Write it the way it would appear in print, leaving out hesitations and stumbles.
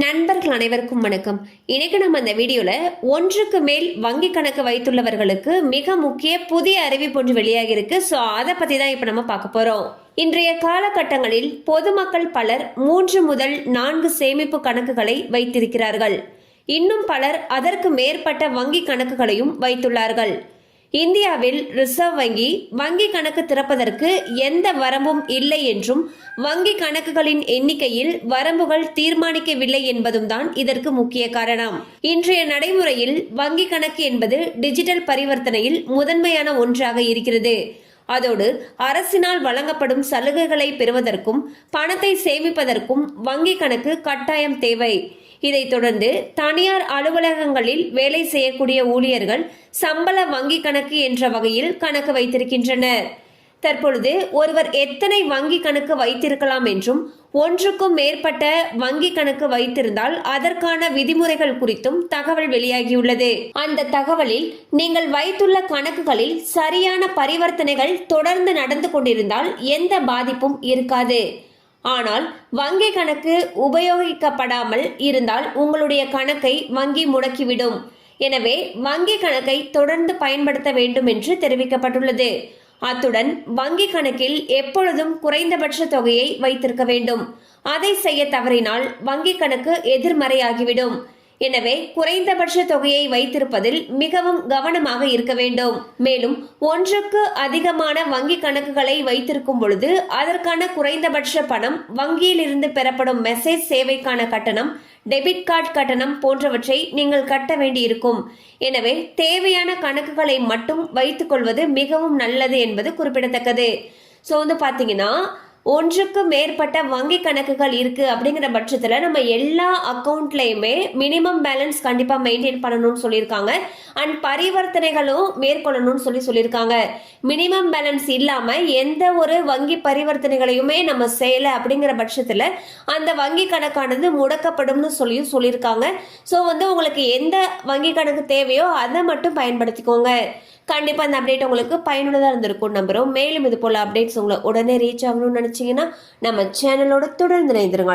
நண்பர்கள் அனைவருக்கும் வணக்கம். இன்னைக்கு நம்ம இந்த வீடியோல ஒன்றுக்கு மேல் வங்கி கணக்கு வைத்துள்ளவர்களுக்கு மிக முக்கிய புதிய அறிவிப்பு ஒன்று வெளியாகி இருக்கு. ஸோ அதை பத்தி தான் இப்ப நம்ம பார்க்க போறோம். இன்றைய காலகட்டங்களில் பொதுமக்கள் பலர் 3 முதல் 4 சேமிப்பு கணக்குகளை வைத்திருக்கிறார்கள். இன்னும் பலர் அதற்கு மேற்பட்ட வங்கி கணக்குகளையும் வைத்துள்ளார்கள். இந்தியாவில் ரிசர்வ் வங்கி கணக்கு திறப்பதற்கு எந்த வரம்பும் இல்லை என்றும் வங்கி கணக்குகளின் எண்ணிக்கையில் வரம்புகள் தீர்மானிக்கவில்லை என்பதும் தான் இதற்கு முக்கிய காரணம். இன்றைய நடைமுறையில் வங்கி கணக்கு என்பது டிஜிட்டல் பரிவர்த்தனையில் முதன்மையான ஒன்றாக இருக்கிறது. அதோடு அரசினால் வழங்கப்படும் சலுகைகளை பெறுவதற்கும் பணத்தை சேமிப்பதற்கும் வங்கி கணக்கு கட்டாயம் தேவை. இதைத் தொடர்ந்து தனியார் அலுவலகங்களில் வேலை செய்யக்கூடிய ஊழியர்கள் சம்பள வங்கி கணக்கு என்ற வகையில் கணக்கு வைத்திருக்கின்றனர். தற்பொழுது ஒருவர் எத்தனை வங்கி கணக்கு வைத்திருக்கலாம் என்றும் ஒன்றுக்கும் மேற்பட்ட வங்கி கணக்கு வைத்திருந்தால் அதற்கான விதிமுறைகள் குறித்தும் தகவல் வெளியாகியுள்ளது. அந்த தகவலில் நீங்கள் வைத்துள்ள கணக்குகளில் சரியான பரிவர்த்தனைகள் தொடர்ந்து நடந்து கொண்டிருந்தால் எந்த பாதிப்பும் இருக்காது. ஆனால் வங்கி கணக்கு உபயோகிக்கப்படாமல் இருந்தால் உங்களுடைய கணக்கை வங்கி முடக்கிவிடும். எனவே வங்கி கணக்கை தொடர்ந்து பயன்படுத்த வேண்டும் என்று தெரிவிக்கப்பட்டுள்ளது. அத்துடன் வங்கி கணக்கில் எப்பொழுதும் குறைந்தபட்ச தொகையை வைத்திருக்க வேண்டும். அதை செய்ய தவறினால் வங்கி கணக்கு எதிர்மறையாகிவிடும். எனவே குறைந்தபட்ச தொகையை வைத்திருப்பதில் மிகவும் கவனமாக இருக்க வேண்டும். மேலும் ஒன்றுக்கு அதிகமான வங்கி கணக்குகளை வைத்திருக்கும் பொழுது அதற்கான குறைந்தபட்ச பணம், வங்கியில் இருந்து பெறப்படும் மெசேஜ் சேவைக்கான கட்டணம், டெபிட் கார்டு கட்டணம் போன்றவற்றை நீங்கள் கட்ட வேண்டியிருக்கும். எனவே தேவையான கணக்குகளை மட்டும் வைத்துக் கொள்வது மிகவும் நல்லது என்பது குறிப்பிடத்தக்கது. ஸோ பாத்தீங்கன்னா ஒன்றுக்கு மேற்பட்ட வங்கி கணக்குகள் இருக்கு அப்படிங்கிற பட்சத்துல நம்ம எல்லா அக்கௌண்ட்லயுமே மினிமம் பேலன்ஸ் கண்டிப்பா மெயின்டைன் பண்ணணும்னு சொல்லியிருக்காங்க. அண்ட் பரிவர்த்தனைகளும் மேற்கொள்ளணும்னு சொல்லியிருக்காங்க. மினிமம் பேலன்ஸ் இல்லாம எந்த ஒரு வங்கி பரிவர்த்தனைகளையுமே நம்ம செய்யல அப்படிங்கிற பட்சத்துல அந்த வங்கி கணக்கானது முடக்கப்படும்னு சொல்லியிருக்காங்க. ஸோ உங்களுக்கு எந்த வங்கி கணக்கு தேவையோ அதை மட்டும் பயன்படுத்திக்கோங்க. கண்டிப்பா இந்த அப்டேட் உங்களுக்கு பயனுள்ளதா இருந்திருக்கும் நம்புறோம். மேலும் இது போல அப்டேட்ஸ் உங்களை உடனே ரீச் ஆகணும்னு நினைச்சீங்கன்னா நம்ம சேனலோட தொடர்ந்து இணைந்திருங்க.